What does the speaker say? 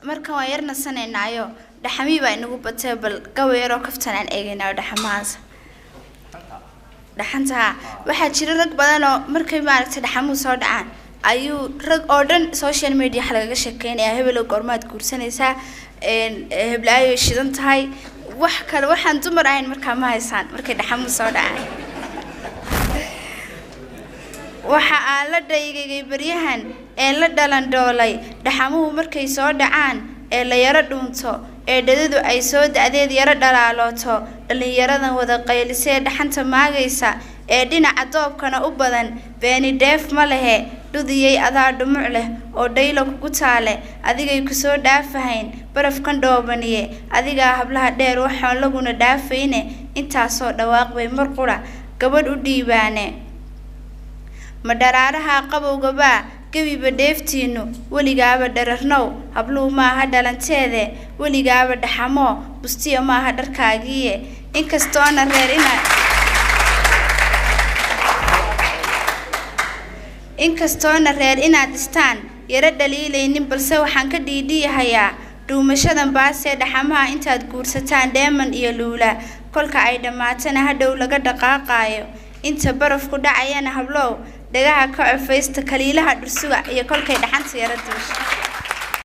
marka waan yar nasanaynayo dhaxami baa inagu batay bal gaweero kaftanaan eegaynaa dhaxamaas dhaxanta waxa jira rag badan oo markay maaragtay dhaxamu soo dhacaan ayuu rag oo dhan social media xalaga sheekeynaya hebel gormaad guursanaysa heblaayo shidan tahay wax kale waxaan dumar ahayn marka ma haysan markay dhaxamu soo dhacaan waxa aan la dhaygay baryahan ee la dhalan doolay dhaxamuhu markay soo dhacaan ee la yara dhunto ee dhadadu ay soo dacdeed yara dhalaalooto dhalinyaradan wada qaylisay dhaxanta maagaysa ee dhinaca doobkana u badan beeni dheef ma lehe dhudiyay adaa dhumuc leh oo dhaylo kugu taale adigay ku soo dhaafahayn barafkan dhoobaniye adiga hablaha dheer waxaan laguna dhaafayne intaasoo dhawaaq bay mar qura gabadh u dhiibaane ma dharaaraha qabowgaba gabiba dheeftiinu weligaaba dhararnow habluhu maaha dhalanteede weligaaba dhaxamo bustiya maaha dharkaagiye inkastoona reer inaad dhistaan yara dhaliilaynin balse waxaan ka dhiidhiyahayaa dhuumashadan baasee dhaxamaha intaad guursataan dheeman iyo luula kolka ay dhammaatana hadhow laga dhaqaaqaayo inta barafku dhacayana hablow dhagaha ka cufaysta kaliilaha dhursuga iyo kolkay dhaxanta yara duusha